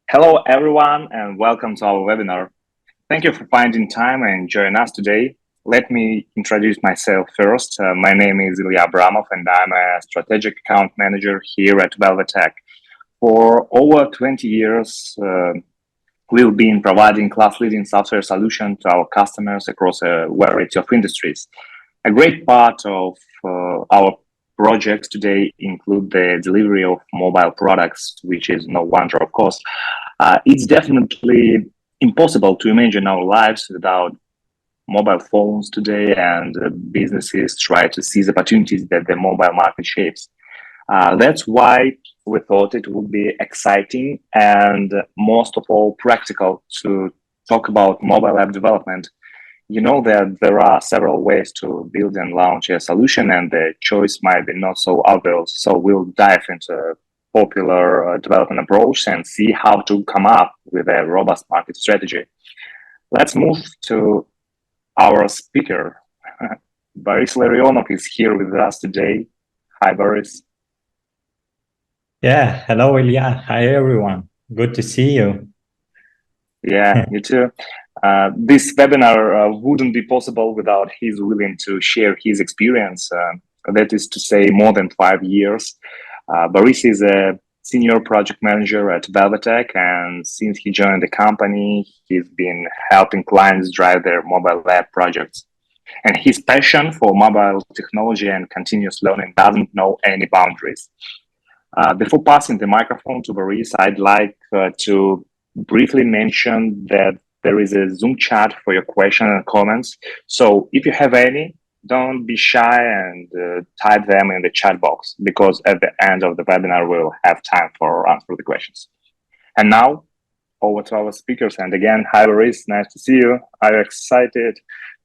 Hello, everyone, and welcome to our webinar. Thank you for finding time and joining us today. Let me introduce myself first. My name is Ilya Abramov, and I'm a strategic account manager here at Velvetech. For over 20 years, we've been providing class-leading software solutions to our customers across a variety of industries. A great part of our projects today include the delivery of mobile products, which is no wonder, of course. It's definitely impossible to imagine our lives without mobile phones today, and businesses try to seize opportunities that the mobile market shapes. That's why we thought it would be exciting and most of all practical to talk about mobile app development. You know that there are several ways to build and launch a solution, and the choice might be not so obvious. So we'll dive into a popular development approach and see how to come up with a robust market strategy. Let's move to our speaker. Boris Larionov is here with us today. Hi, Boris. Yeah, hello, Ilya. Hi, everyone. Good to see you. Yeah, you too. This webinar wouldn't be possible without his willing to share his experience. That is to say, more than 5 years. Boris is a senior project manager at Velvetech, and since he joined the company, he's been helping clients drive their mobile app projects. And his passion for mobile technology and continuous learning doesn't know any boundaries. Before passing the microphone to Boris, I'd like to briefly mention that there is a Zoom chat for your questions and comments. So if you have any, don't be shy and type them in the chat box, because at the end of the webinar, we'll have time for answer the questions. And now, over to our speakers. And again, hi, Boris, nice to see you. Are you excited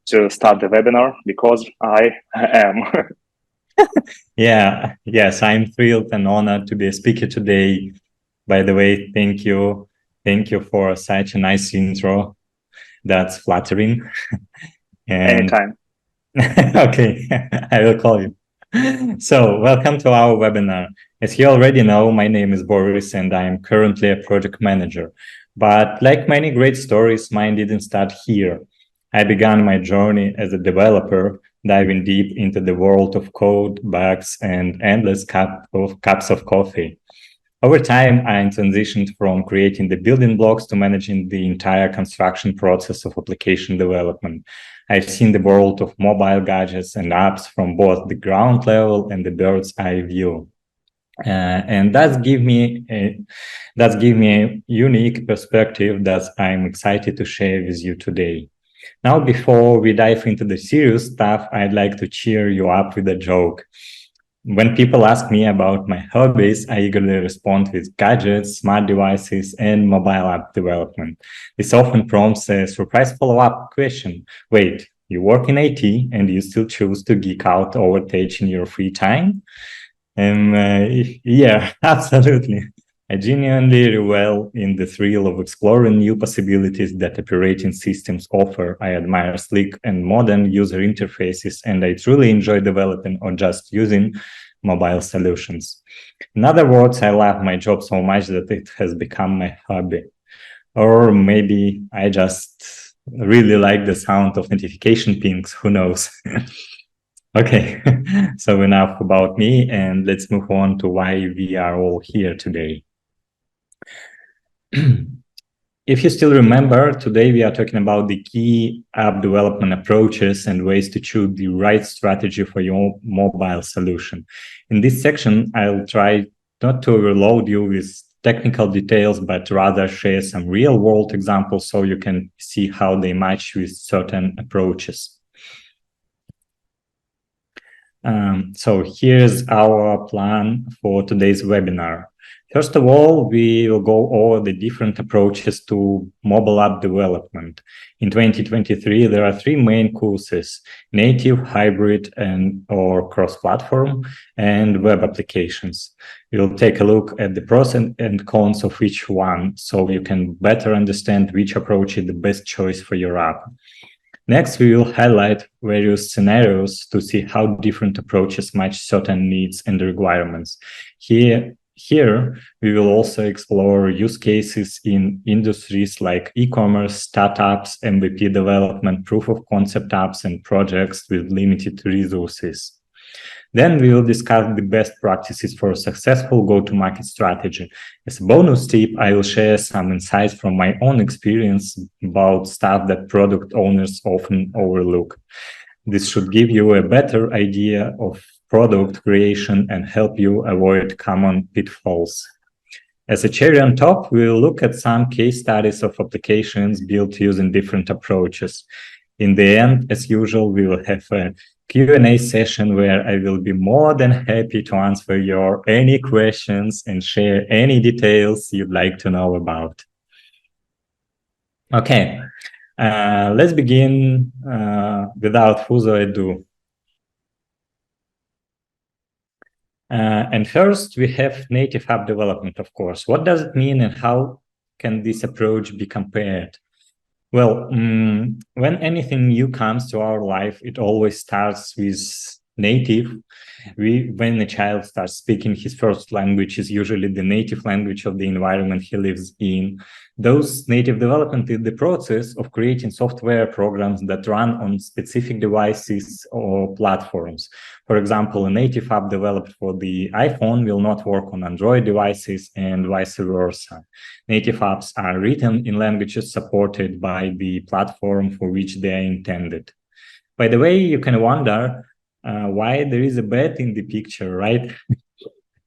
to start the webinar? Because I am. Yes, I'm thrilled and honored to be a speaker today. By the way, thank you. Thank you for such a nice intro. That's flattering. Anytime. Okay, I will call you. So, welcome to our webinar. As you already know, my name is Boris and I'm currently a project manager. But like many great stories, mine didn't start here. I began my journey as a developer, diving deep into the world of code, bugs, and endless cups of coffee. Over time, I transitioned from creating the building blocks to managing the entire construction process of application development. I've seen the world of mobile gadgets and apps from both the ground level and the bird's eye view. And that's give me a unique perspective that I'm excited to share with you today. Now, before we dive into the serious stuff, I'd like to cheer you up with a joke. When people ask me about my hobbies, I eagerly respond with gadgets, smart devices, and mobile app development. This often prompts a surprise follow-up question. Wait, you work in IT and you still choose to geek out over tech in your free time? Yeah, absolutely. I genuinely revel in the thrill of exploring new possibilities that operating systems offer. I admire sleek and modern user interfaces, and I truly enjoy developing or just using mobile solutions. In other words, I love my job so much that it has become my hobby. Or maybe I just really like the sound of notification pings, who knows? Okay, so enough about me, and let's move on to why we are all here today. If you still remember, today we are talking about the key app development approaches and ways to choose the right strategy for your mobile solution. In this section, I'll try not to overload you with technical details, but rather share some real-world examples so you can see how they match with certain approaches. So here's our plan for today's webinar. First of all, we will go over the different approaches to mobile app development. In 2023, there are 3 main courses: native, hybrid, or cross-platform, and web applications. We'll take a look at the pros and cons of each one so you can better understand which approach is the best choice for your app. Next, we will highlight various scenarios to see how different approaches match certain needs and requirements. here, we will also explore use cases in industries like e-commerce, startups, MVP development, proof of concept apps, and projects with limited resources. Then we will discuss the best practices for a successful go-to-market strategy. As a bonus tip, I will share some insights from my own experience about stuff that product owners often overlook. This should give you a better idea of product creation and help you avoid common pitfalls. As a cherry on top, we will look at some case studies of applications built using different approaches. In the end, as usual, we will have a Q&A session where I will be more than happy to answer your any questions and share any details you'd like to know about. Okay, let's begin without further ado. And first, we have native app development, of course. What does it mean and how can this approach be compared? Well, when anything new comes to our life, it always starts with native. When a child starts speaking his first language, is usually the native language of the environment he lives in. Those native development is the process of creating software programs that run on specific devices or platforms. For example, a native app developed for the iPhone will not work on Android devices and vice versa. Native apps are written in languages supported by the platform for which they are intended. By the way, you can wonder why there is a bat in the picture, right?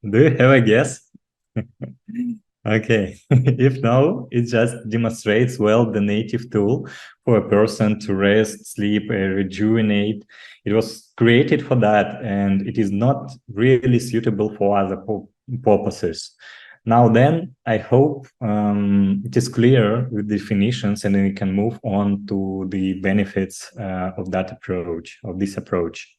Do you have a guess? Okay, if no, it just demonstrates well the native tool for a person to rest, sleep, rejuvenate. It was created for that, and it is not really suitable for other purposes. Now then, I hope it is clear with definitions, and then we can move on to the benefits of that approach, of this approach.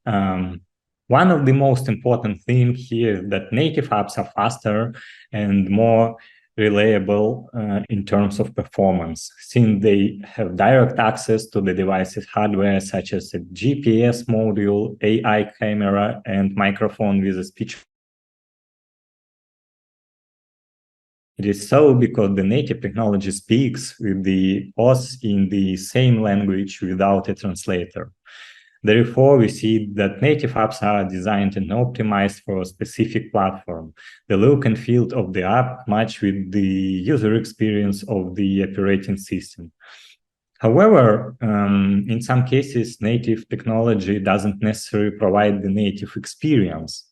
One of the most important things here is that native apps are faster and more reliable in terms of performance, since they have direct access to the device's hardware, such as a GPS module, AI camera, and microphone with a speech. It is so because the native technology speaks with the OS in the same language without a translator. Therefore, we see that native apps are designed and optimized for a specific platform. The look and feel of the app match with the user experience of the operating system. However, in some cases, native technology doesn't necessarily provide the native experience.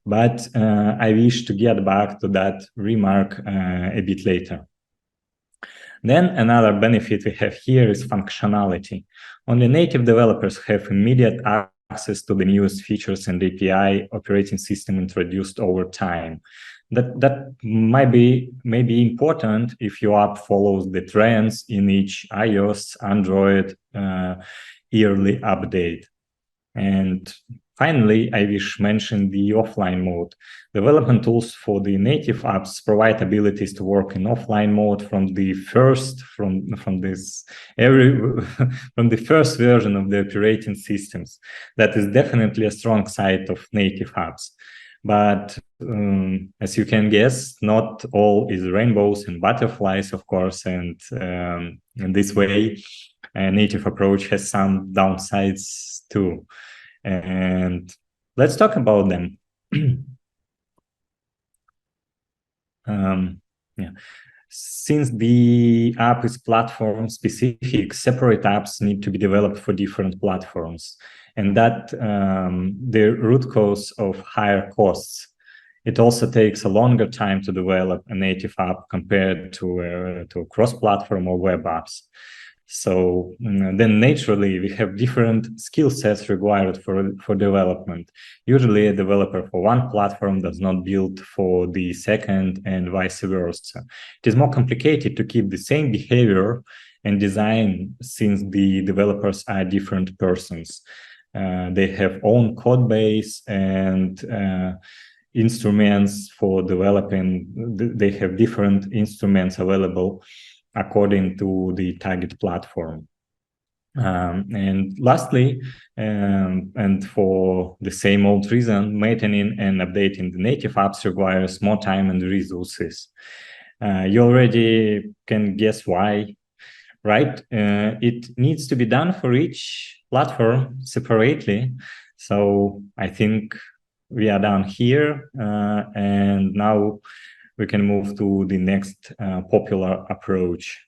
But I wish to get back to that remark a bit later. Then another benefit we have here is functionality. Only native developers have immediate access to the newest features and API operating system introduced over time. That might be important if your app follows the trends in each iOS, Android yearly update. And finally, I wish to mention the offline mode. Development tools for the native apps provide abilities to work in offline mode from the first version of the operating systems. That is definitely a strong side of native apps. But as you can guess, not all is rainbows and butterflies, of course, and in this way, a native approach has some downsides too. And let's talk about them. Since the app is platform specific, separate apps need to be developed for different platforms, and that the root cause of higher costs. It also takes a longer time to develop a native app compared to a cross-platform or web apps. So then naturally we have different skill sets required for development. Usually a developer for one platform does not build for the second and vice versa. It is more complicated to keep the same behavior and design since the developers are different persons. They have own code base and instruments for developing. They have different instruments available according to the target platform. And lastly, and for the same old reason, maintaining and updating the native apps requires more time and resources. You already can guess why, right? It needs to be done for each platform separately. So I think we are done here, and now we can move to the next popular approach,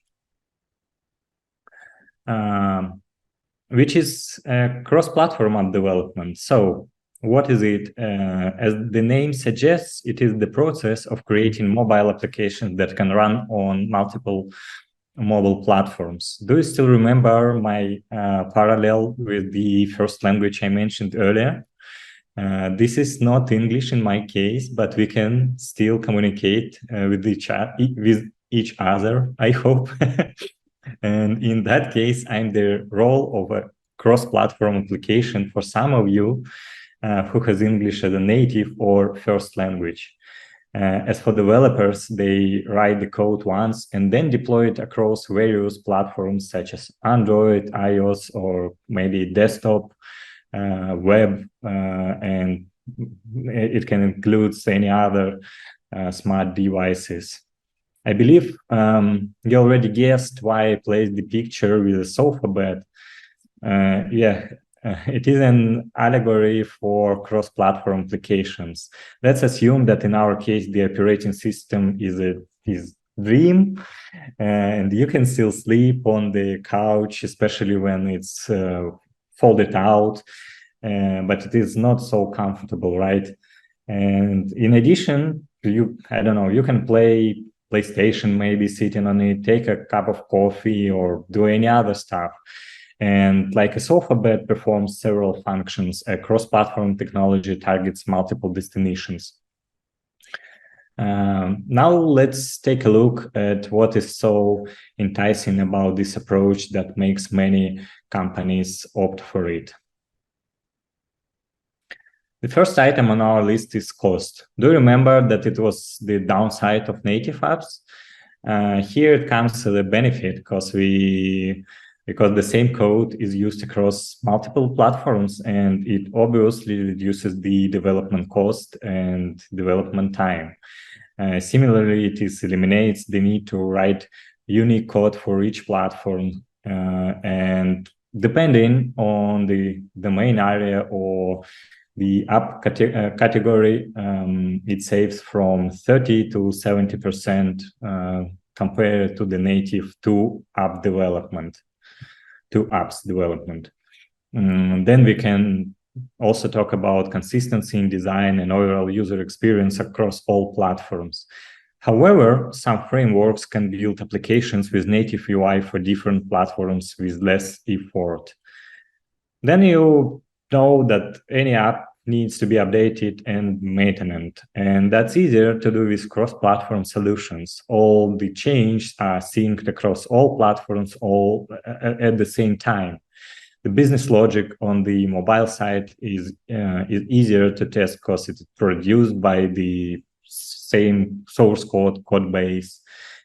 which is cross-platform app development. So what is it? As the name suggests, it is the process of creating mobile applications that can run on multiple mobile platforms. Do you still remember my parallel with the first language I mentioned earlier? This is not English in my case, but we can still communicate with each other, I hope. And in that case, I'm the role of a cross-platform application for some of you who has English as a native or first language. As for developers, they write the code once and then deploy it across various platforms such as Android, iOS, or maybe desktop, web, and it can include any other smart devices. I believe you already guessed why I placed the picture with a sofa bed. It is an allegory for cross-platform applications. Let's assume that in our case, the operating system is a dream, and you can still sleep on the couch, especially when it's folded out, but it is not so comfortable, right? And in addition, you can play PlayStation, maybe sitting on it, take a cup of coffee, or do any other stuff. And like a sofa bed performs several functions, a cross-platform technology targets multiple destinations. Now let's take a look at what is so enticing about this approach that makes many companies opt for it. The first item on our list is cost. Do you remember that it was the downside of native apps? Here it comes to the benefit because the same code is used across multiple platforms, and it obviously reduces the development cost and development time. Similarly, it eliminates the need to write unique code for each platform, and depending on the domain area or the app category, it saves from 30 to 70% compared to the native two apps development. Then we can also talk about consistency in design and overall user experience across all platforms. However, some frameworks can build applications with native UI for different platforms with less effort. Then you know that any app needs to be updated and maintained, and that's easier to do with cross-platform solutions. All the changes are synced across all platforms all at the same time. The business logic on the mobile side is easier to test because it's produced by the same source code base,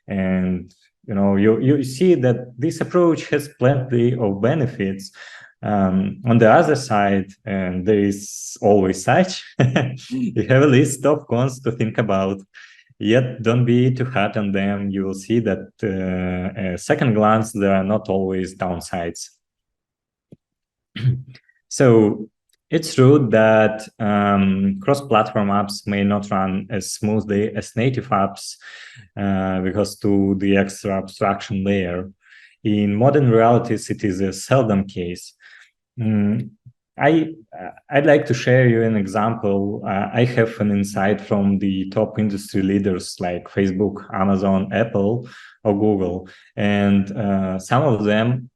and you see that this approach has plenty of benefits. On the other side, and there is always such, you have a list of cons to think about. Yet don't be too hard on them. You will see that at second glance, there are not always downsides. So it's true that cross-platform apps may not run as smoothly as native apps because to the extra abstraction layer. In modern realities, it is a seldom case. I'd like to share you an example. I have an insight from the top industry leaders like Facebook, Amazon, Apple, or Google, and some of them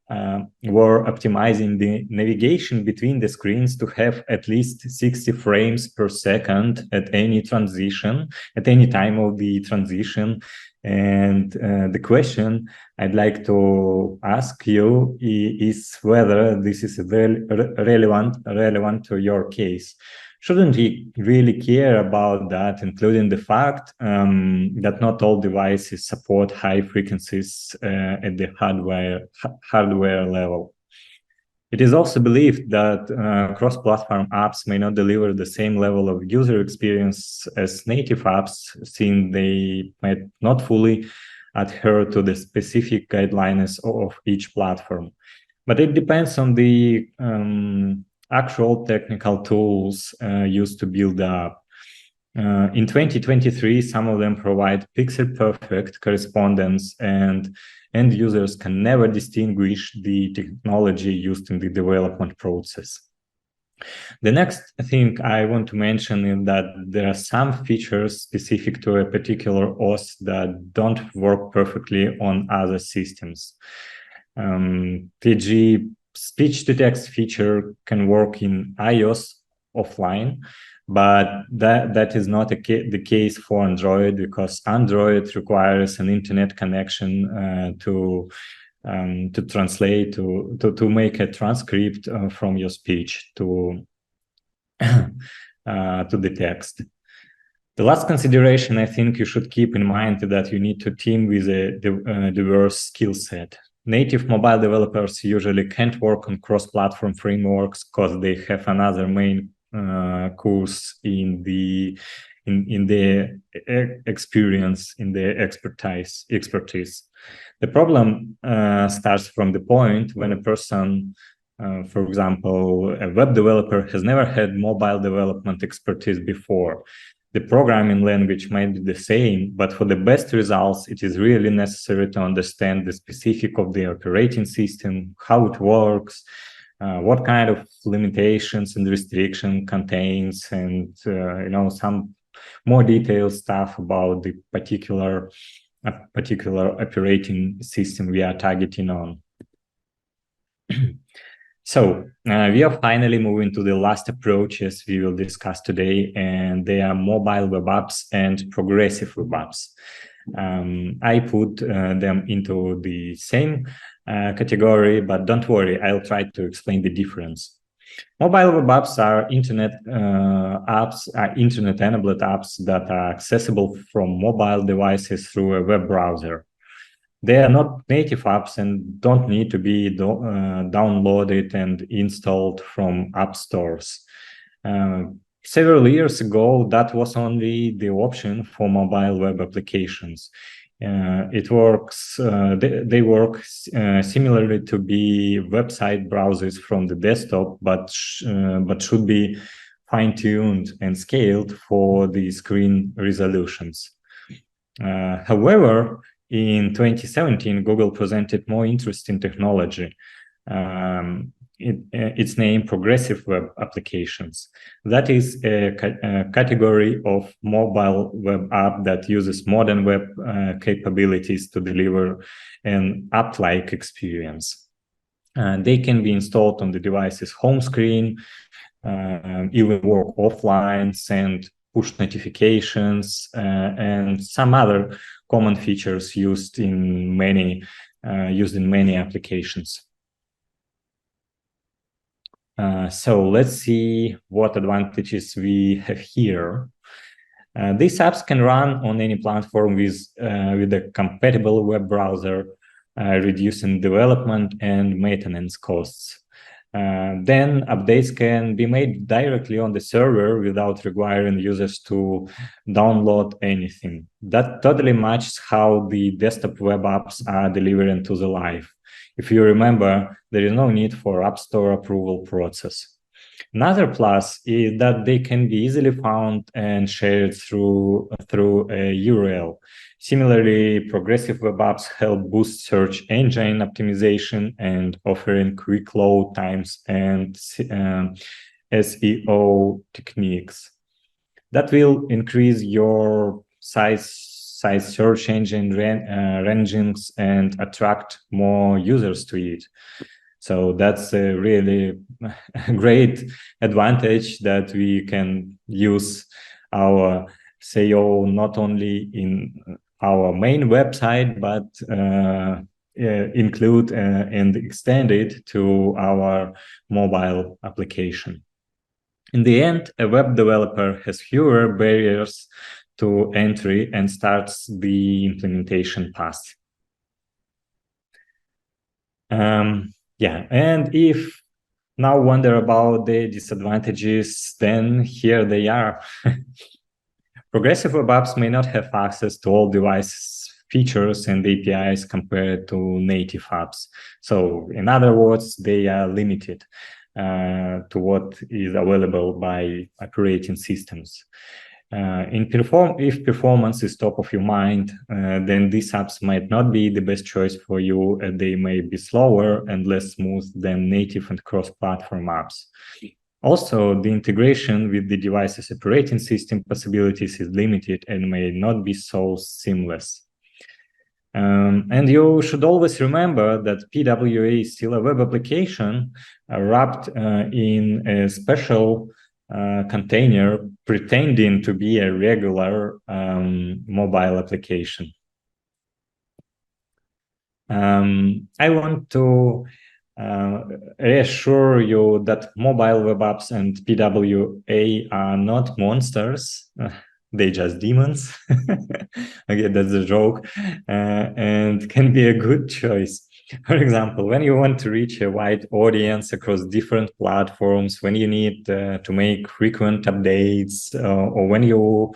were optimizing the navigation between the screens to have at least 60 frames per second at any transition, at any time of the transition. And the question I'd like to ask you is whether this is relevant to your case. Shouldn't we really care about that, including the fact that not all devices support high frequencies at the hardware level? It is also believed that cross-platform apps may not deliver the same level of user experience as native apps, since they might not fully adhere to the specific guidelines of each platform. But it depends on the actual technical tools used to build the app. In 2023, some of them provide pixel-perfect correspondence, and end users can never distinguish the technology used in the development process. The next thing I want to mention is that there are some features specific to a particular OS that don't work perfectly on other systems. PG speech-to-text feature can work in iOS offline, but that is not the case for Android, because Android requires an internet connection to translate, to make a transcript from your speech to the text. The last consideration I think you should keep in mind is that you need to team with a diverse skill set. Native mobile developers usually can't work on cross-platform frameworks because they have another main course in their experience, in their expertise. The problem starts from the point when a person, for example, a web developer, has never had mobile development expertise before. The programming language might be the same, but for the best results, it is really necessary to understand the specific of the operating system, how it works, what kind of limitations and restriction contains, and some more detailed stuff about the particular operating system we are targeting on. So we are finally moving to the last approaches we will discuss today, and they are mobile web apps and progressive web apps. I put them into the same category, but don't worry, I'll try to explain the difference. Mobile web apps are internet-enabled apps that are accessible from mobile devices through a web browser. They are not native apps and don't need to be downloaded and installed from app stores. Several years ago, that was only the option for mobile web applications. They work similarly to be website browsers from the desktop, but should be fine-tuned and scaled for the screen resolutions. However, in 2017, Google presented more interesting technology. It's named progressive web applications. That is a category of mobile web app that uses modern web capabilities to deliver an app-like experience. They can be installed on the device's home screen, even work offline, send push notifications, and some other common features used in many applications. So let's see what advantages we have here. These apps can run on any platform with a compatible web browser, reducing development and maintenance costs. Then updates can be made directly on the server without requiring users to download anything. That totally matches how the desktop web apps are delivered into the life. If you remember, there is no need for App Store approval process. Another plus is that they can be easily found and shared through a URL. Similarly, progressive web apps help boost search engine optimization and offering quick load times and SEO techniques. That will increase your size search engine rankings and attract more users to it. So that's a really great advantage that we can use our SEO not only in our main website, but include and extend it to our mobile application. In the end, a web developer has fewer barriers to entry and starts the implementation path. And if now wonder about the disadvantages, then here they are. Progressive web apps may not have access to all devices features and APIs compared to native apps. So in other words, they are limited to what is available by operating systems. If performance is top of your mind, then these apps might not be the best choice for you, and they may be slower and less smooth than native and cross-platform apps. Also, the integration with the device's operating system possibilities is limited and may not be so seamless. And you should always remember that PWA is still a web application wrapped in a special container pretending to be a regular mobile application. I want to reassure you that mobile web apps and PWA are not monsters. They just demons. Okay, that's a joke, and can be a good choice. For example, when you want to reach a wide audience across different platforms, when you need to make frequent updates, or when you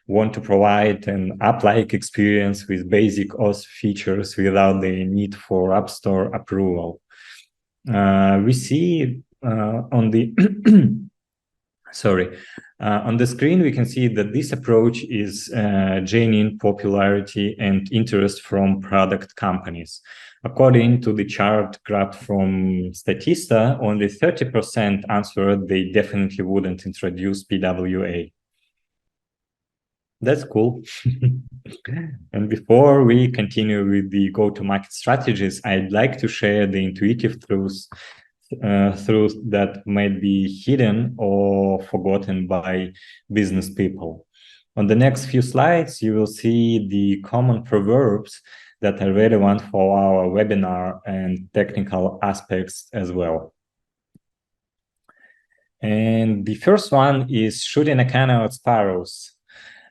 want to provide an app-like experience with basic OS features without the need for App Store approval. We see on the on the screen, we can see that this approach is gaining popularity and interest from product companies. According to the chart grabbed from Statista, only 30% answered they definitely wouldn't introduce PWA. That's cool. And before we continue with the go-to-market strategies, I'd like to share the intuitive truths that might be hidden or forgotten by business people. On the next few slides, you will see the common proverbs that are relevant for our webinar and technical aspects as well. And the first one is shooting a cannon at sparrows.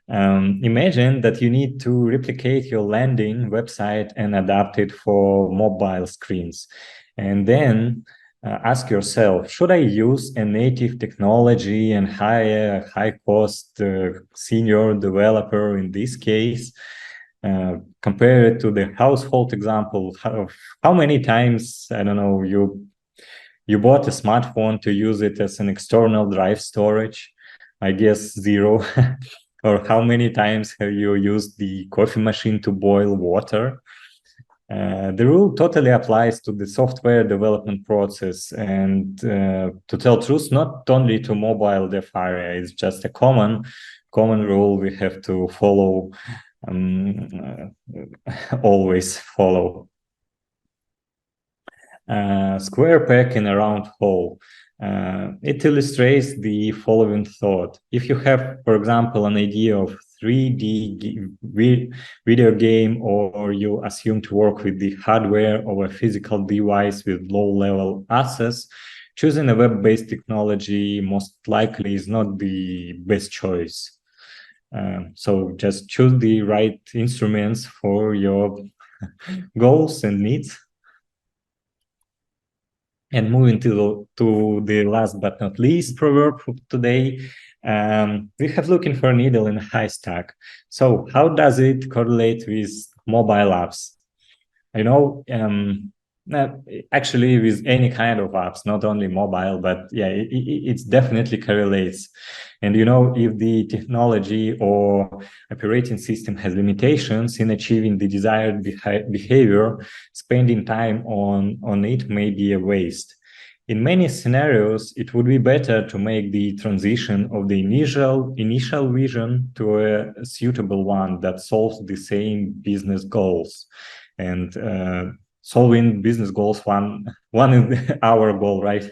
Imagine that you need to replicate your landing website and adapt it for mobile screens. And then ask yourself, should I use a native technology and hire a high-cost senior developer in this case? Compare it to the household example. How many times, I don't know, you bought a smartphone to use it as an external drive storage? I guess 0. Or how many times have you used the coffee machine to boil water? The rule totally applies to the software development process, and to tell truth, not only to mobile dev area. It's just a common rule we have to follow, always follow. Square peg in a round hole. It illustrates the following thought. If you have, for example, an idea of 3D video game, or you assume to work with the hardware of a physical device with low-level access, choosing a web-based technology most likely is not the best choice. So just choose the right instruments for your goals and needs. And moving to the last but not least proverb of today, we have looking for a needle in a haystack. So how does it correlate with mobile apps? You know, actually with any kind of apps, not only mobile, but yeah, it definitely correlates. And you know, if the technology or operating system has limitations in achieving the desired behavior, spending time on it may be a waste. In many scenarios, it would be better to make the transition of the initial vision to a suitable one that solves the same business goals. And solving business goals, one is our goal, right?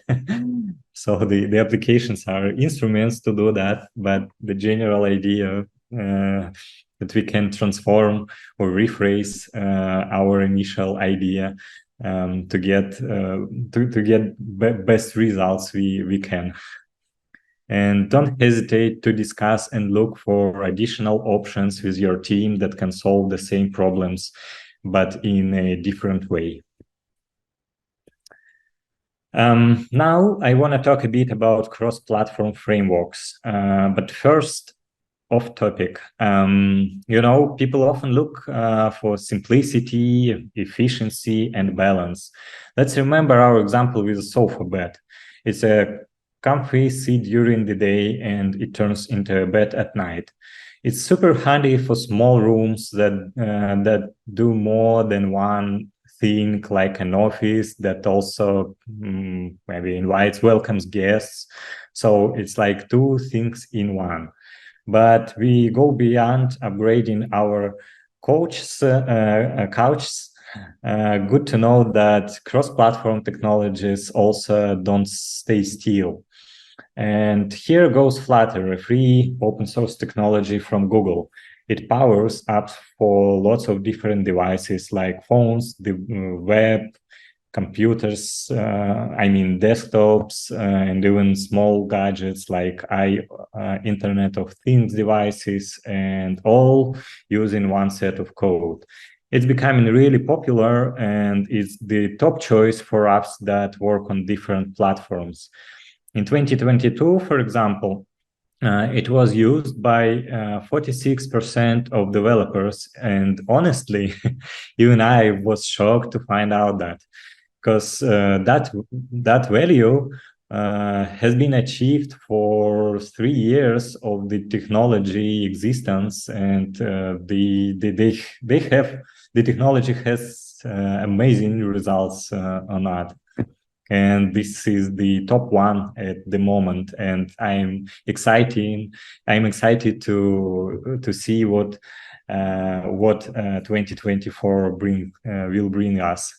So the applications are instruments to do that, but the general idea that we can transform or rephrase our initial idea to get best results we can. And don't hesitate to discuss and look for additional options with your team that can solve the same problems, but in a different way. Now I want to talk a bit about cross-platform frameworks, but first, off topic. People often look for simplicity, efficiency, and balance. Let's remember our example with a sofa bed. It's a comfy seat during the day and it turns into a bed at night. It's super handy for small rooms that do more than one thing, like an office that also maybe invites, welcomes guests. So it's like two things in one. But we go beyond upgrading our couches. Good to know that cross-platform technologies also don't stay still. And here goes Flutter, a free open source technology from Google. It powers apps for lots of different devices like phones, the web, computers, desktops, and even small gadgets like Internet of Things devices, and all using one set of code. It's becoming really popular and it's the top choice for apps that work on different platforms. In 2022, for example, it was used by 46% of developers. And honestly, even I was shocked to find out that, because that value has been achieved for 3 years of the technology existence, and they have the technology has amazing results on that. And this is the top one at the moment, and I'm excited to see what 2024 will bring us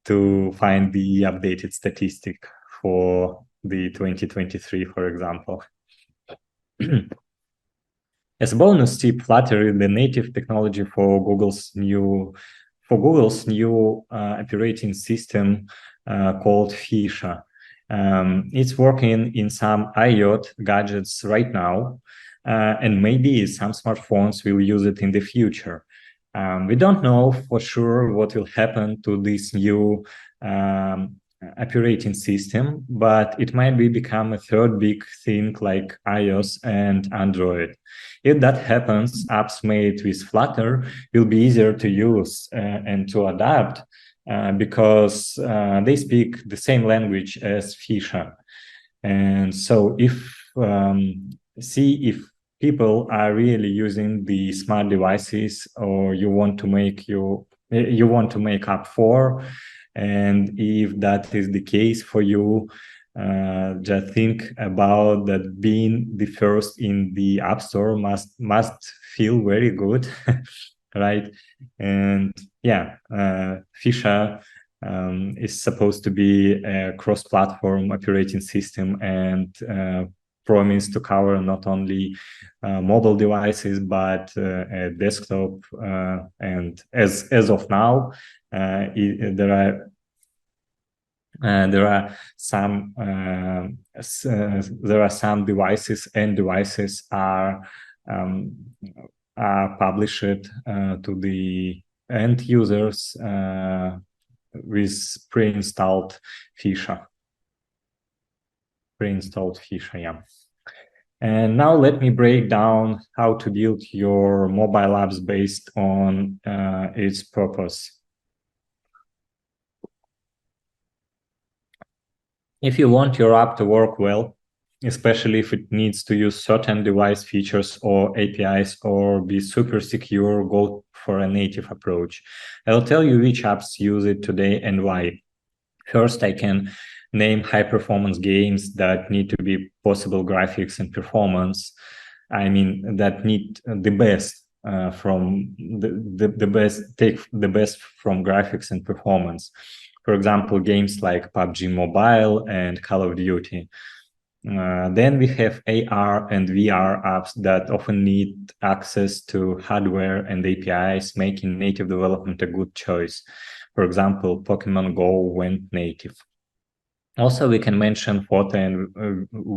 to find the updated statistic for the 2023, for example. As a bonus tip, Flutter is the native technology for Google's new operating system called Fisha. It's working in some iOS gadgets right now, and maybe some smartphones will use it in the future. We don't know for sure what will happen to this new operating system, but it might become a third big thing like iOS and Android. If that happens, apps made with Flutter will be easier to use and to adapt because they speak the same language as Fisha. And so if people are really using the smart devices, or you want to make up for, and if that is the case for you, just think about that being the first in the App Store must feel very good, right? And yeah, Fisha is supposed to be a cross-platform operating system and promise to cover not only mobile devices but a desktop. And as of now, there are some devices, and devices are published to the end users with pre-installed Fisha. Yeah. And now let me break down how to build your mobile apps based on its purpose. If you want your app to work well, especially if it needs to use certain device features or APIs or be super secure, go for a native approach. I'll tell you which apps use it today and why. First, I can name high-performance games that need to be possible graphics and performance. I mean, that need the best from the best, take the best from graphics and performance. For example, games like PUBG Mobile and Call of Duty. Then we have AR and VR apps that often need access to hardware and APIs, making native development a good choice. For example, Pokemon Go went native. Also, we can mention photo and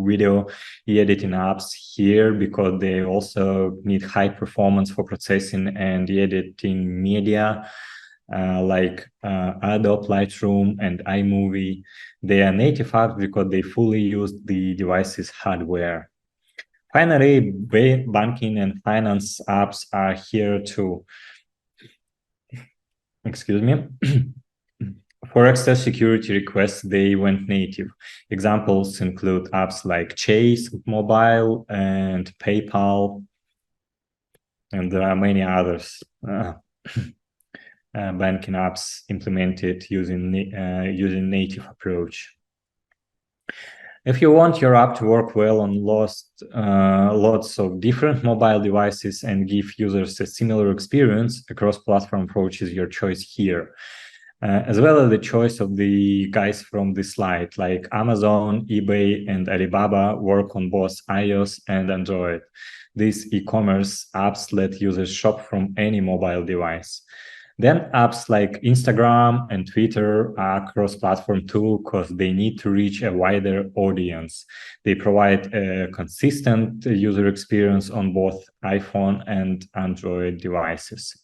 video editing apps here because they also need high performance for processing and editing media. like Adobe Lightroom and iMovie. They are native apps because they fully use the device's hardware. Finally, banking and finance apps are here too. Excuse me. For extra security requests, they went native. Examples include apps like Chase Mobile and PayPal, and there are many others. Banking apps implemented using native approach. If you want your app to work well on lots of different mobile devices and give users a similar experience, a cross-platform approach is your choice here. As well as the choice of the guys from the slide, like Amazon, eBay, and Alibaba work on both iOS and Android. These e-commerce apps let users shop from any mobile device. Then apps like Instagram and Twitter are cross-platform too because they need to reach a wider audience. They provide a consistent user experience on both iPhone and Android devices.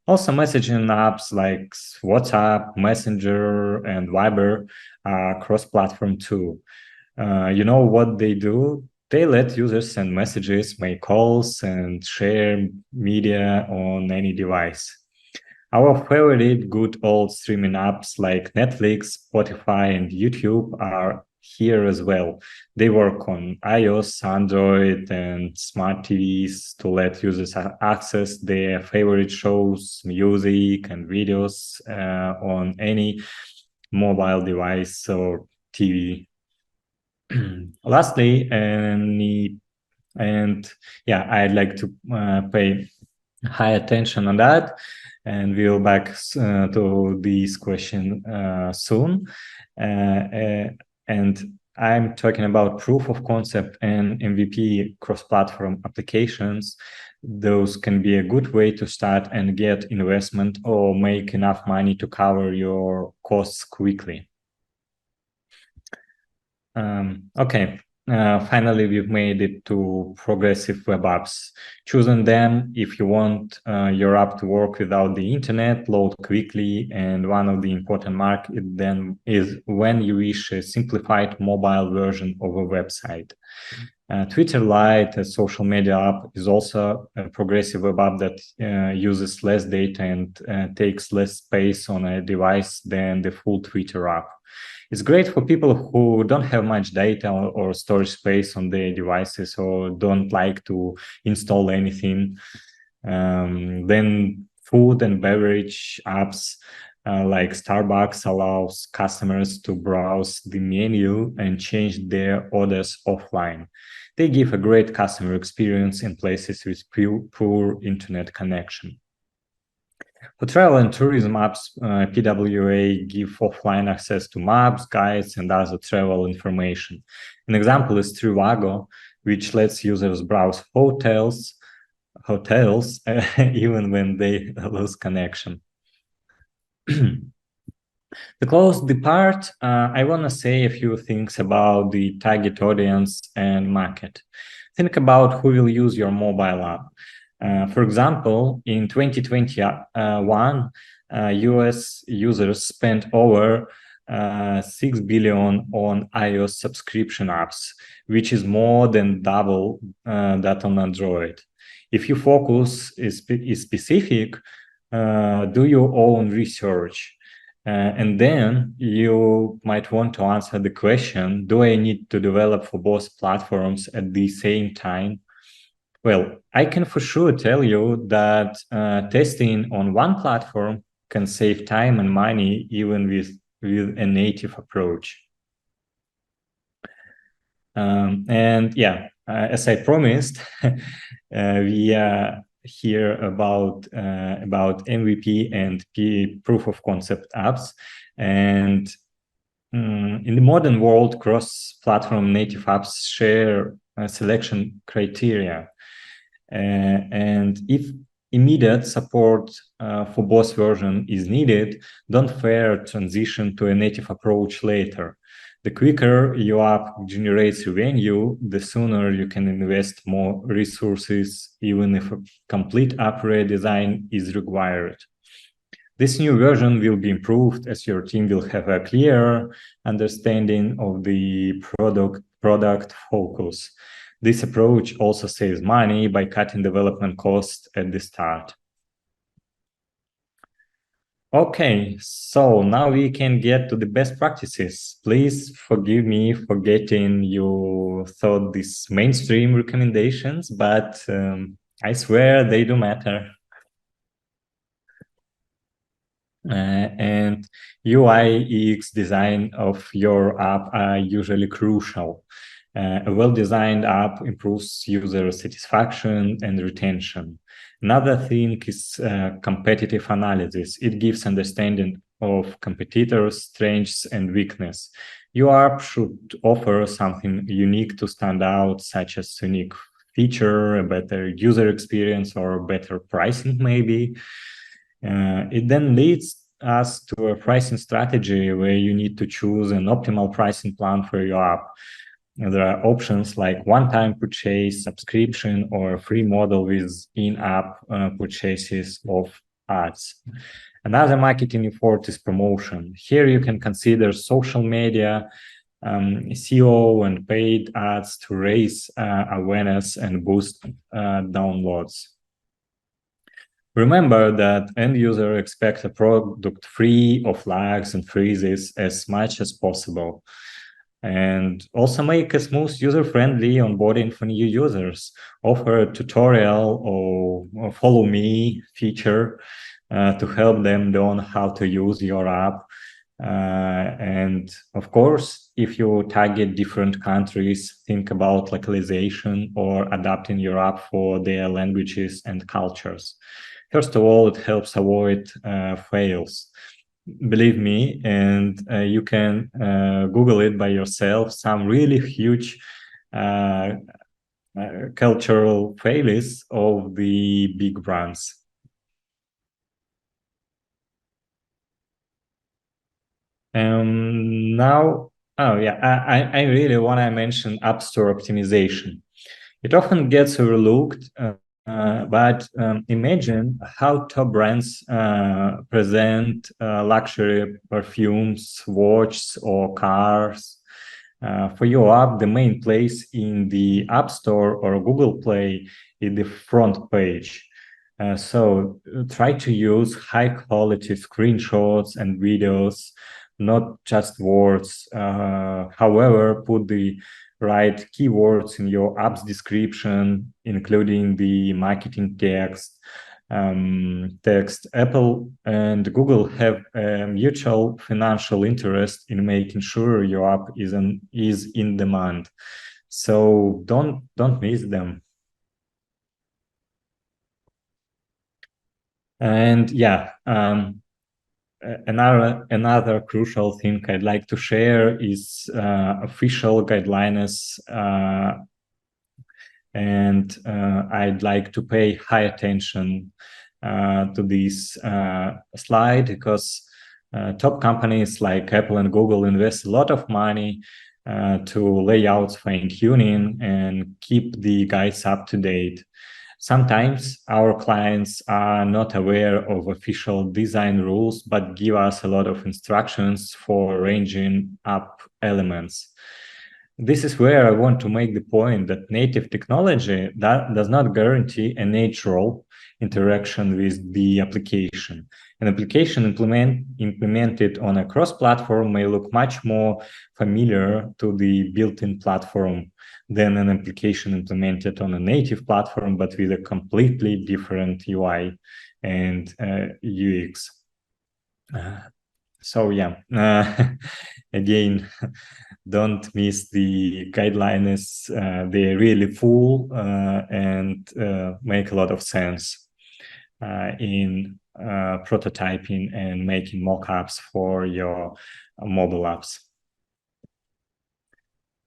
Also, messaging apps like WhatsApp, Messenger, and Viber are cross-platform too. You know what they do? They let users send messages, make calls, and share media on any device. Our favorite good old streaming apps like Netflix, Spotify, and YouTube are here as well. They work on iOS, Android, and smart TVs to let users access their favorite shows, music, and videos on any mobile device or TV. Lastly, I'd like to pay high attention on that, and we'll back to this question soon. And I'm talking about proof of concept and MVP cross-platform applications. Those can be a good way to start and get investment or make enough money to cover your costs quickly. Okay. Finally, we've made it to progressive web apps. Choosing them if you want your app to work without the internet, load quickly, and one of the important marks then is when you wish a simplified mobile version of a website. Twitter Lite, a social media app, is also a progressive web app that uses less data and takes less space on a device than the full Twitter app. It's great for people who don't have much data or storage space on their devices or don't like to install anything. Then food and beverage apps like Starbucks allows customers to browse the menu and change their orders offline. They give a great customer experience in places with poor internet connection. For travel and tourism apps, PWA give offline access to maps, guides, and other travel information. An example is Trivago, which lets users browse hotels even when they lose connection. To close the part, I want to say a few things about the target audience and market. Think about who will use your mobile app. For example, in 2021, US users spent over 6 billion on iOS subscription apps, which is more than double that on Android. If you focus is specific, do your own research. And then you might want to answer the question, do I need to develop for both platforms at the same time? Well, I can for sure tell you that testing on one platform can save time and money even with a native approach. As I promised, we are here about MVP and proof of concept apps. And in the modern world, cross-platform native apps share selection criteria. And if immediate support for both versions is needed, don't fear transition to a native approach later. The quicker your app generates revenue, the sooner you can invest more resources, even if a complete app redesign is required. This new version will be improved as your team will have a clearer understanding of the product focus. This approach also saves money by cutting development costs at the start. Okay, so now we can get to the best practices. Please forgive me for getting you thought these mainstream recommendations, but I swear they do matter. And UI UX design of your app are usually crucial. A well-designed app improves user satisfaction and retention. Another thing is competitive analysis. It gives understanding of competitors' strengths and weakness. Your app should offer something unique to stand out, such as unique feature, a better user experience, or better pricing, maybe. It then leads us to a pricing strategy where you need to choose an optimal pricing plan for your app. There are options like one-time purchase, subscription, or a free model with in-app purchases of ads. Another marketing effort is promotion. Here you can consider social media, SEO, and paid ads to raise awareness and boost downloads. Remember that end user expects a product free of lags and freezes as much as possible. And also make a smooth user-friendly onboarding for new users. Offer a tutorial or follow me feature to help them learn how to use your app. And of course, if you target different countries, think about localization or adapting your app for their languages and cultures. First of all, it helps avoid fails. Believe me, and you can Google it by yourself, some really huge cultural failures of the big brands. Now, oh yeah, I really want to mention App Store optimization. It often gets overlooked, but imagine how top brands present luxury perfumes, watches, or cars. For your app, the main place in the App Store or Google Play is the front page. So try to use high quality screenshots and videos, not just words. However, put the right keywords in your app's description, including the marketing text. Apple and Google have a mutual financial interest in making sure your app is in demand. So don't miss them. And yeah, another crucial thing I'd like to share is official guidelines, and I'd like to pay high attention to this slide, because top companies like Apple and Google invest a lot of money to layouts fine-tuning and keep the guides up to date. Sometimes our clients are not aware of official design rules, but give us a lot of instructions for arranging up elements. This is where I want to make the point that native technology does not guarantee a natural interaction with the application. An application implemented on a cross-platform may look much more familiar to the built-in platform than an application implemented on a native platform, but with a completely different UI and UX. So yeah, again, don't miss the guidelines. They're really full and make a lot of sense in prototyping and making mockups for your mobile apps.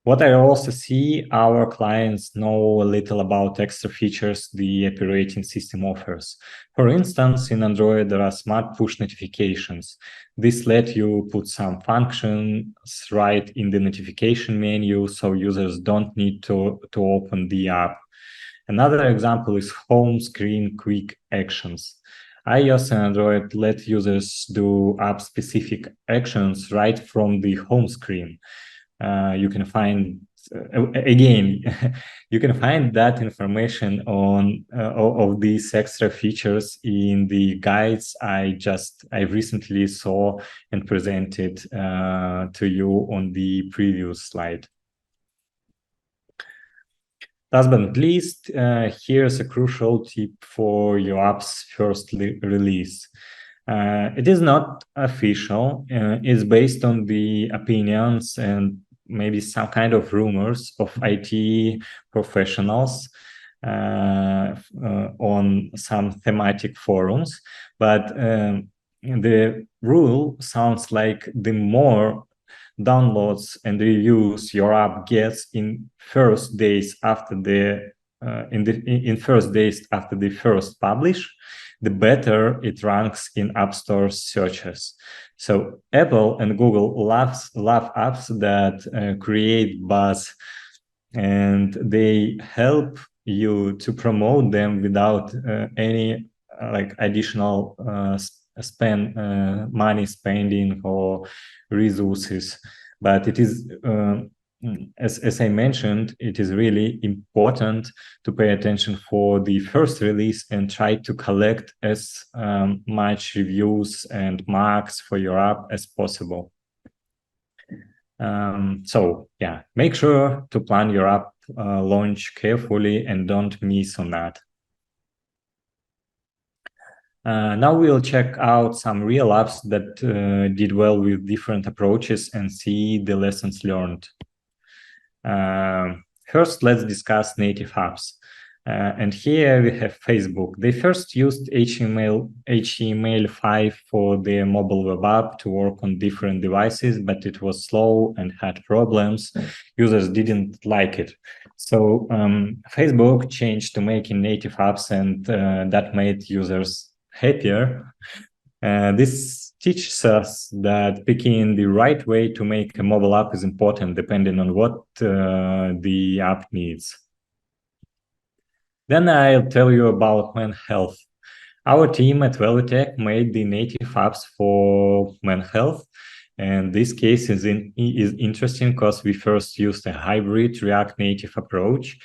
What I also see, our clients know a little about extra features the operating system offers. For instance, in Android, there are smart push notifications. This let you put some functions right in the notification menu, so users don't need to open the app. Another example is home screen quick actions. iOS and Android let users do app-specific actions right from the home screen. You can find again, you can find that information on of these extra features in the guides I recently saw and presented to you on the previous slide. Last but not least, here's a crucial tip for your app's first release. It is not official. It's based on the opinions and maybe some kind of rumors of IT professionals on some thematic forums. But the rule sounds like the more downloads and reviews your app gets in first days after the first days after the first publish, the better it ranks in App Store searches. So Apple and Google love apps that create buzz, and they help you to promote them without any like additional money spending or resources. But it is as I mentioned, it is really important to pay attention for the first release and try to collect as much reviews and marks for your app as possible. So yeah, make sure to plan your app launch carefully and don't miss on that. Now we'll check out some real apps that did well with different approaches and see the lessons learned. First, let's discuss native apps. And here we have Facebook. They first used HTML5 for their mobile web app to work on different devices, but it was slow and had problems. Users didn't like it. So Facebook changed to making native apps, and that made users happier. This teaches us that picking the right way to make a mobile app is important, depending on what the app needs. Then I'll tell you about men's health. Our team at Velvetech made the native apps for men's health. And this case is interesting because we first used a hybrid React Native approach,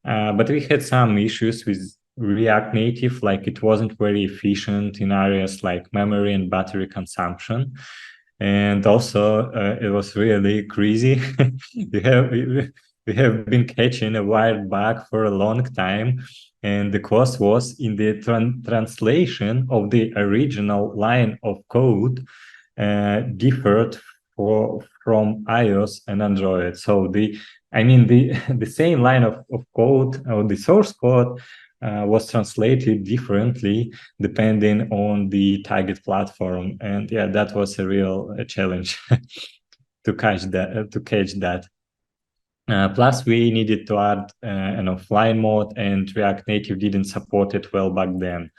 but we had some issues with React Native, like it wasn't very efficient in areas like memory and battery consumption. And also, it was really crazy. We have been catching a wild bug for a long time, and the cause was in the translation of the original line of code differed from iOS and Android. So the same line of code or the source code was translated differently depending on the target platform, and yeah, that was a real challenge to catch that. Plus, we needed to add an offline mode, and React Native didn't support it well back then.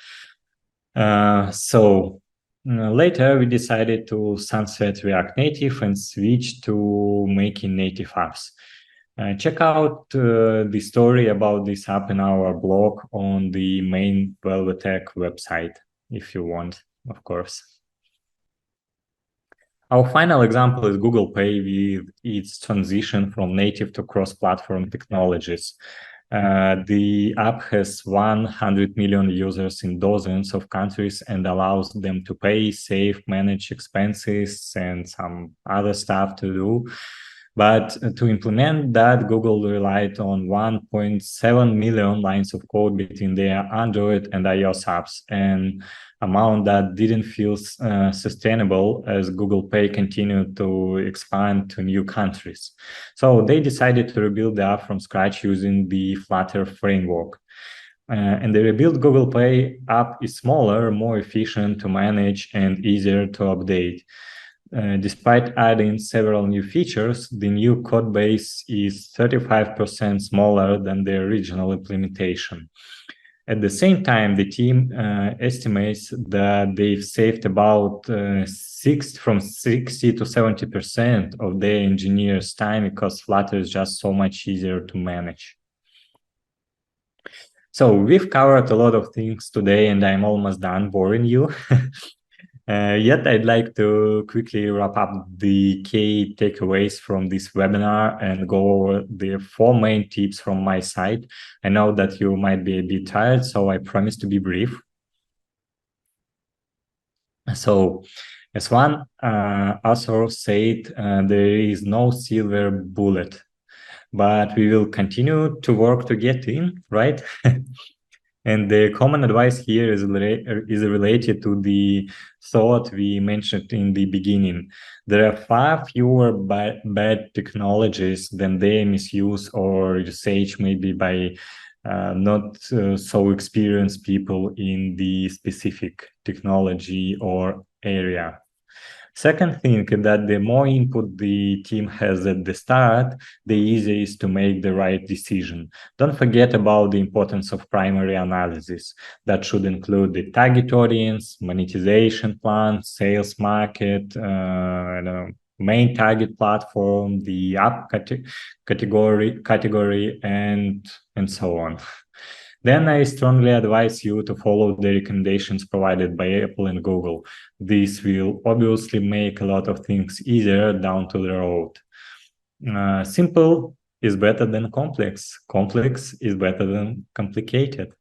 So later, we decided to sunset React Native and switch to making native apps. Check out the story about this app in our blog on the main Velvetech website, if you want, of course. Our final example is Google Pay with its transition from native to cross-platform technologies. The app has 100 million users in dozens of countries and allows them to pay, save, manage expenses, and some other stuff to do. But to implement that, Google relied on 1.7 million lines of code between their Android and iOS apps, an amount that didn't feel sustainable as Google Pay continued to expand to new countries. So they decided to rebuild the app from scratch using the Flutter framework. And the rebuilt Google Pay app is smaller, more efficient to manage, and easier to update. Despite adding several new features, the new code base is 35% smaller than the original implementation. At the same time, the team estimates that they've saved about from 60 to 70% of their engineers' time because Flutter is just so much easier to manage. So we've covered a lot of things today, and I'm almost done boring you. Yet I'd like to quickly wrap up the key takeaways from this webinar and go over the 4 main tips from my side. I know that you might be a bit tired, so I promise to be brief. So, as one author said, there is no silver bullet, but we will continue to work to get in, right? And the common advice here is related to the thought we mentioned in the beginning. There are far fewer bad technologies than their misuse or usage, maybe by not so experienced people in the specific technology or area. Second thing that the more input the team has at the start, the easier it is to make the right decision. Don't forget about the importance of primary analysis. That should include the target audience, monetization plan, sales market, main target platform, the app category, and so on. Then I strongly advise you to follow the recommendations provided by Apple and Google. This will obviously make a lot of things easier down to the road. Simple is better than complex. Complex is better than complicated.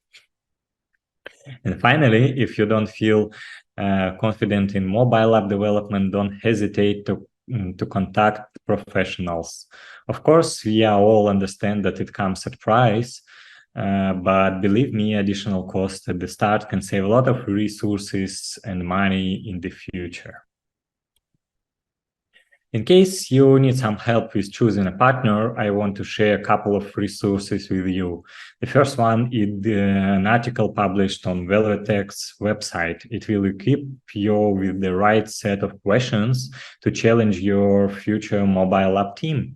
And finally, if you don't feel confident in mobile app development, don't hesitate to contact professionals. Of course, we all understand that it comes at price, but believe me, additional cost at the start can save a lot of resources and money in the future. In case you need some help with choosing a partner, I want to share a couple of resources with you. The first one is an article published on Velvetech's website. It will equip you with the right set of questions to challenge your future mobile app team.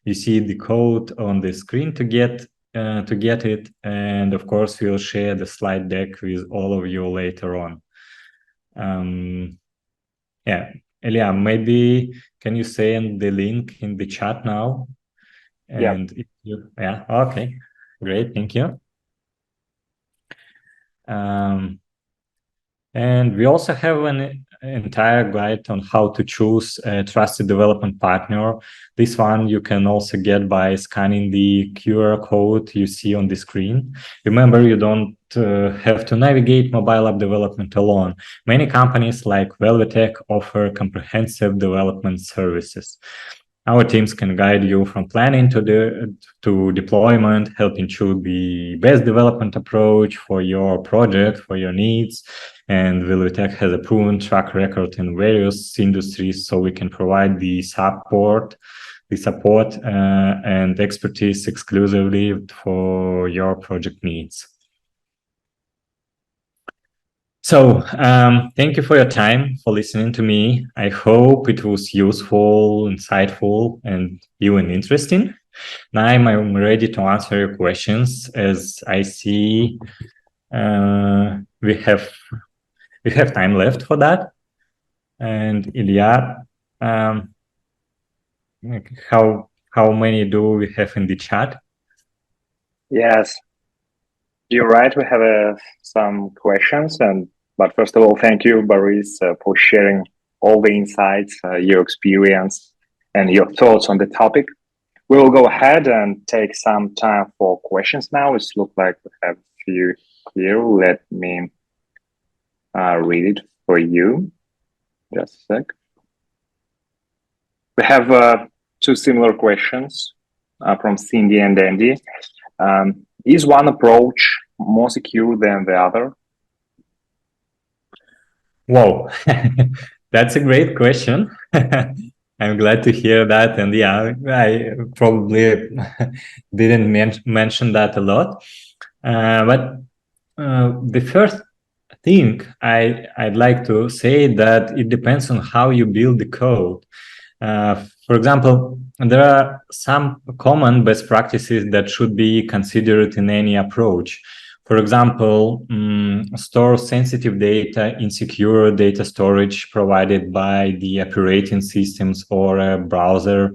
You see the code on the screen to get it, and of course we'll share the slide deck with all of you later on. Yeah, Elia, maybe can you send the link in the chat now? And yeah, okay, great, thank you. And we also have an entire guide on how to choose a trusted development partner. This one you can also get by scanning the QR code you see on the screen. Remember, you don't have to navigate mobile app development alone. Many companies like Velvetech offer comprehensive development services. Our teams can guide you from planning to deployment, helping choose the best development approach for your project, for your needs. And Velvetech has a proven track record in various industries, so we can provide the support and expertise exclusively for your project needs. So thank you for your time, for listening to me. I hope it was useful, insightful, and even interesting. Now I'm ready to answer your questions. As I see, we have time left for that. And Ilya, how many do we have in the chat? Yes, you're right. We have some questions, but first of all, thank you, Boris, for sharing all the insights, your experience, and your thoughts on the topic. We will go ahead and take some time for questions now. It looks like we have a few here. Let me read it for you. Just a sec. We have 2 similar questions from Cindy and Andy. Is one approach more secure than the other? Whoa, that's a great question. I'm glad to hear that. And yeah, I probably didn't mention that a lot. But the first thing I'd like to say that it depends on how you build the code. For example, there are some common best practices that should be considered in any approach. For example, store sensitive data in secure data storage provided by the operating systems or a browser.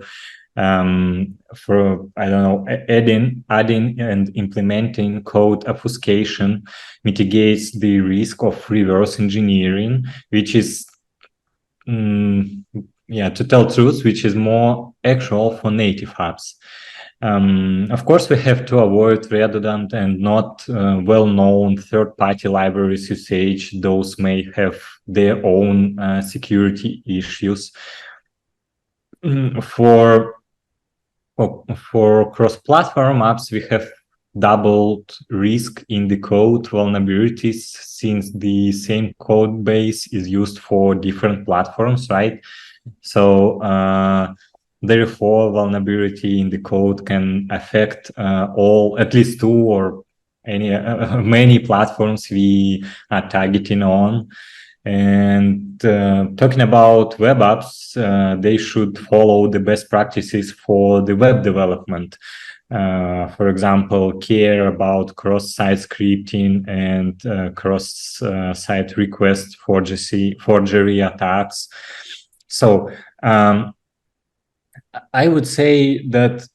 For, I don't know, adding and implementing code obfuscation mitigates the risk of reverse engineering, which is, to tell truth, which is more actual for native apps. Of course, we have to avoid redundant and not well-known third-party libraries usage. Those may have their own security issues. For cross-platform apps, we have doubled risk in the code vulnerabilities, since the same code base is used for different platforms, right? So therefore, vulnerability in the code can affect at least two or many platforms we are targeting on. And talking about web apps, they should follow the best practices for the web development. For example, care about cross-site scripting and cross-site request forgery attacks. So I would say that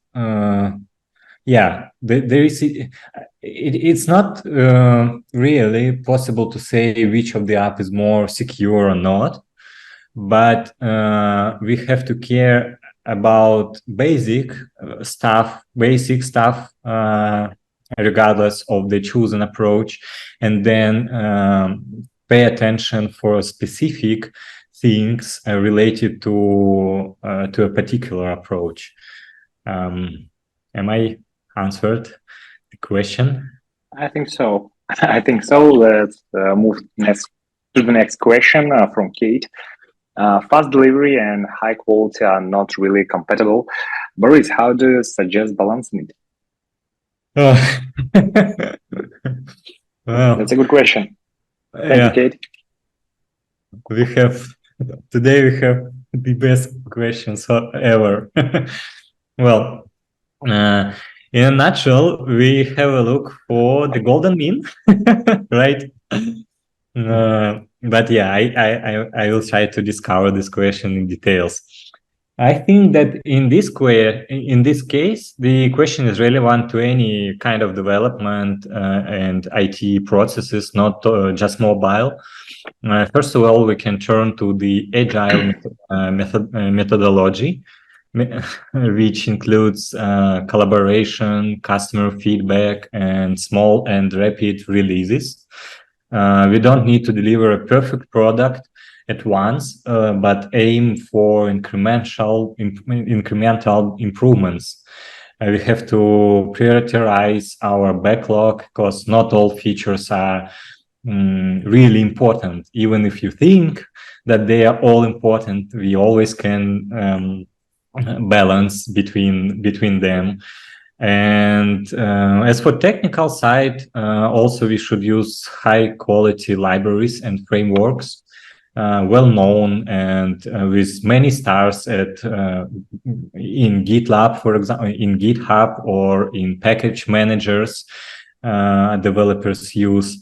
there is. It's not really possible to say which of the app is more secure or not, but we have to care about basic stuff, regardless of the chosen approach, and then pay attention for specific things related to a particular approach. Am I answered the question? I think so. Let's move to the next question from Kate. Fast delivery and high quality are not really compatible. Boris, how do you suggest balancing it? Well, that's a good question. Thank you, Kate. Today we have the best questions ever. Well, in a nutshell, we have a look for the golden mean, right? But yeah, I will try to discover this question in details. I think that in this case, the question is relevant to any kind of development and IT processes, not just mobile. First of all, we can turn to the agile methodology, which includes collaboration, customer feedback, and small and rapid releases. We don't need to deliver a perfect product at once, but aim for incremental improvements. We have to prioritize our backlog, because not all features are really important. Even if you think that they are all important, we always can balance between them. And as for technical side, also we should use high quality libraries and frameworks, well known and with many stars in GitLab, for example, in GitHub, or in package managers developers use.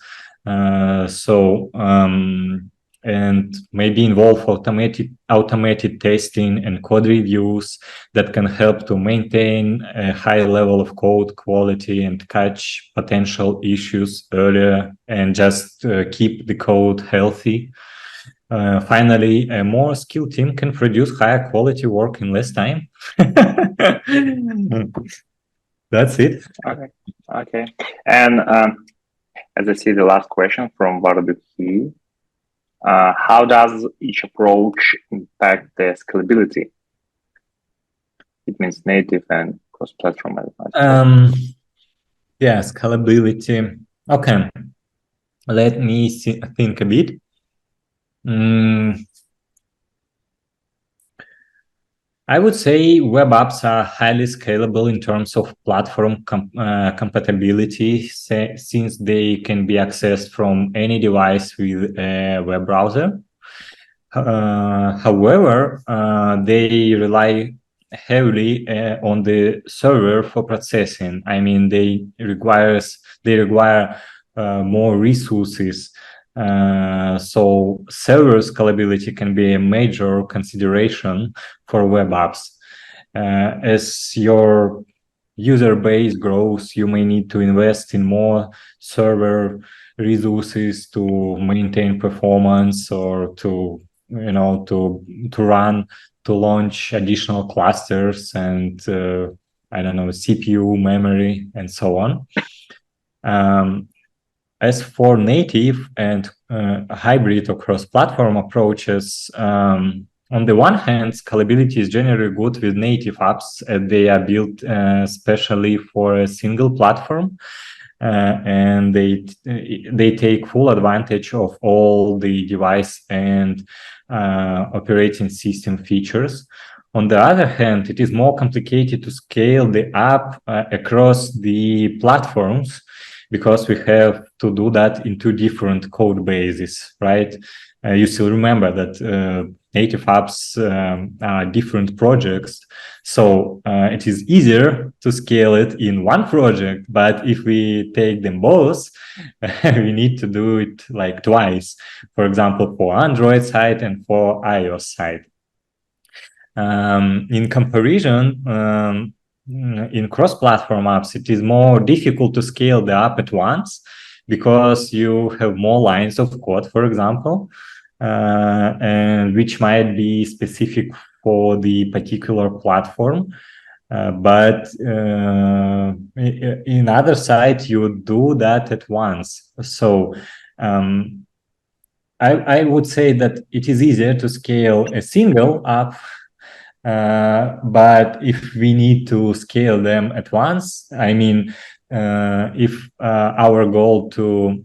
And maybe involve automated testing and code reviews that can help to maintain a high level of code quality and catch potential issues earlier, and just keep the code healthy. Finally, a more skilled team can produce higher quality work in less time. That's it. Okay. And as I see the last question from Velvetech, how does each approach impact the scalability? It means native and cross-platform. Yeah, scalability. Okay, let me think a bit. I would say web apps are highly scalable in terms of platform compatibility, since they can be accessed from any device with a web browser. However, they rely heavily on the server for processing. I mean, they require more resources. So server scalability can be a major consideration for web apps. As your user base grows, you may need to invest in more server resources to maintain performance, or to launch additional clusters and I don't know, CPU, memory, and so on. As for native and hybrid or cross-platform approaches, on the one hand, scalability is generally good with native apps, as they are built especially for a single platform, and they take full advantage of all the device and operating system features. On the other hand, it is more complicated to scale the app across the platforms, because we have to do that in two different code bases, right? You still remember that native apps are different projects. So it is easier to scale it in one project, but if we take them both, we need to do it like twice, for example, for Android side and for iOS side. In comparison, in cross-platform apps, it is more difficult to scale the app at once, because you have more lines of code, for example, and which might be specific for the particular platform. But in other side, you do that at once. So I would say that it is easier to scale a single app, but if we need to scale them at once, I mean, if our goal to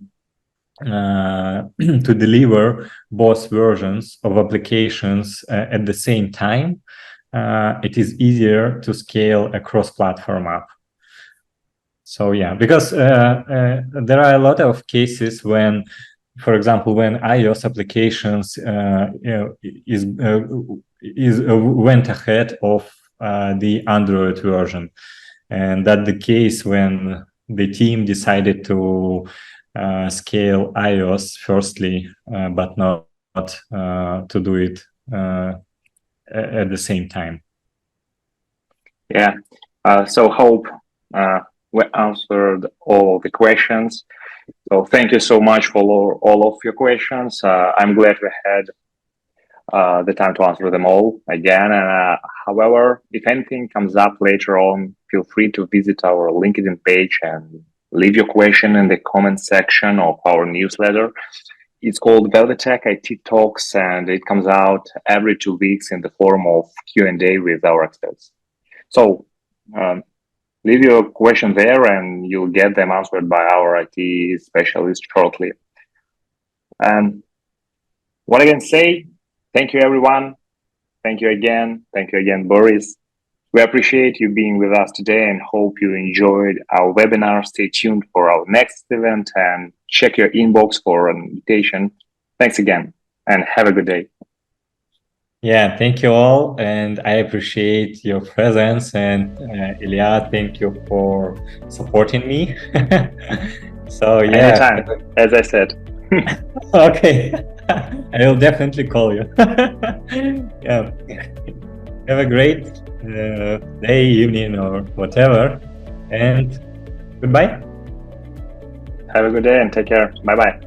deliver both versions of applications at the same time, it is easier to scale a cross-platform app. So yeah, because there are a lot of cases when, for example, when iOS applications went ahead of the Android version, and that's the case when the team decided to scale iOS firstly, but not to do it at the same time. Yeah. So hope we answered all the questions. So thank you so much for all of your questions. I'm glad we had the time to answer them all again. And however, if anything comes up later on, feel free to visit our LinkedIn page and leave your question in the comment section of our newsletter. It's called Velvetech IT Talks, and it comes out every 2 weeks in the form of Q&A with our experts. So leave your question there, and you'll get them answered by our IT specialist shortly. And what I can say, thank you, everyone. Thank you again. Thank you again, Boris. We appreciate you being with us today and hope you enjoyed our webinar. Stay tuned for our next event and check your inbox for an invitation. Thanks again, and have a good day. Yeah, thank you all, and I appreciate your presence. And Ilya, thank you for supporting me. So yeah, anytime, as I said. Okay, I will definitely call you. Yeah, have a great day, evening, or whatever, and goodbye. Have a good day and take care. Bye-bye.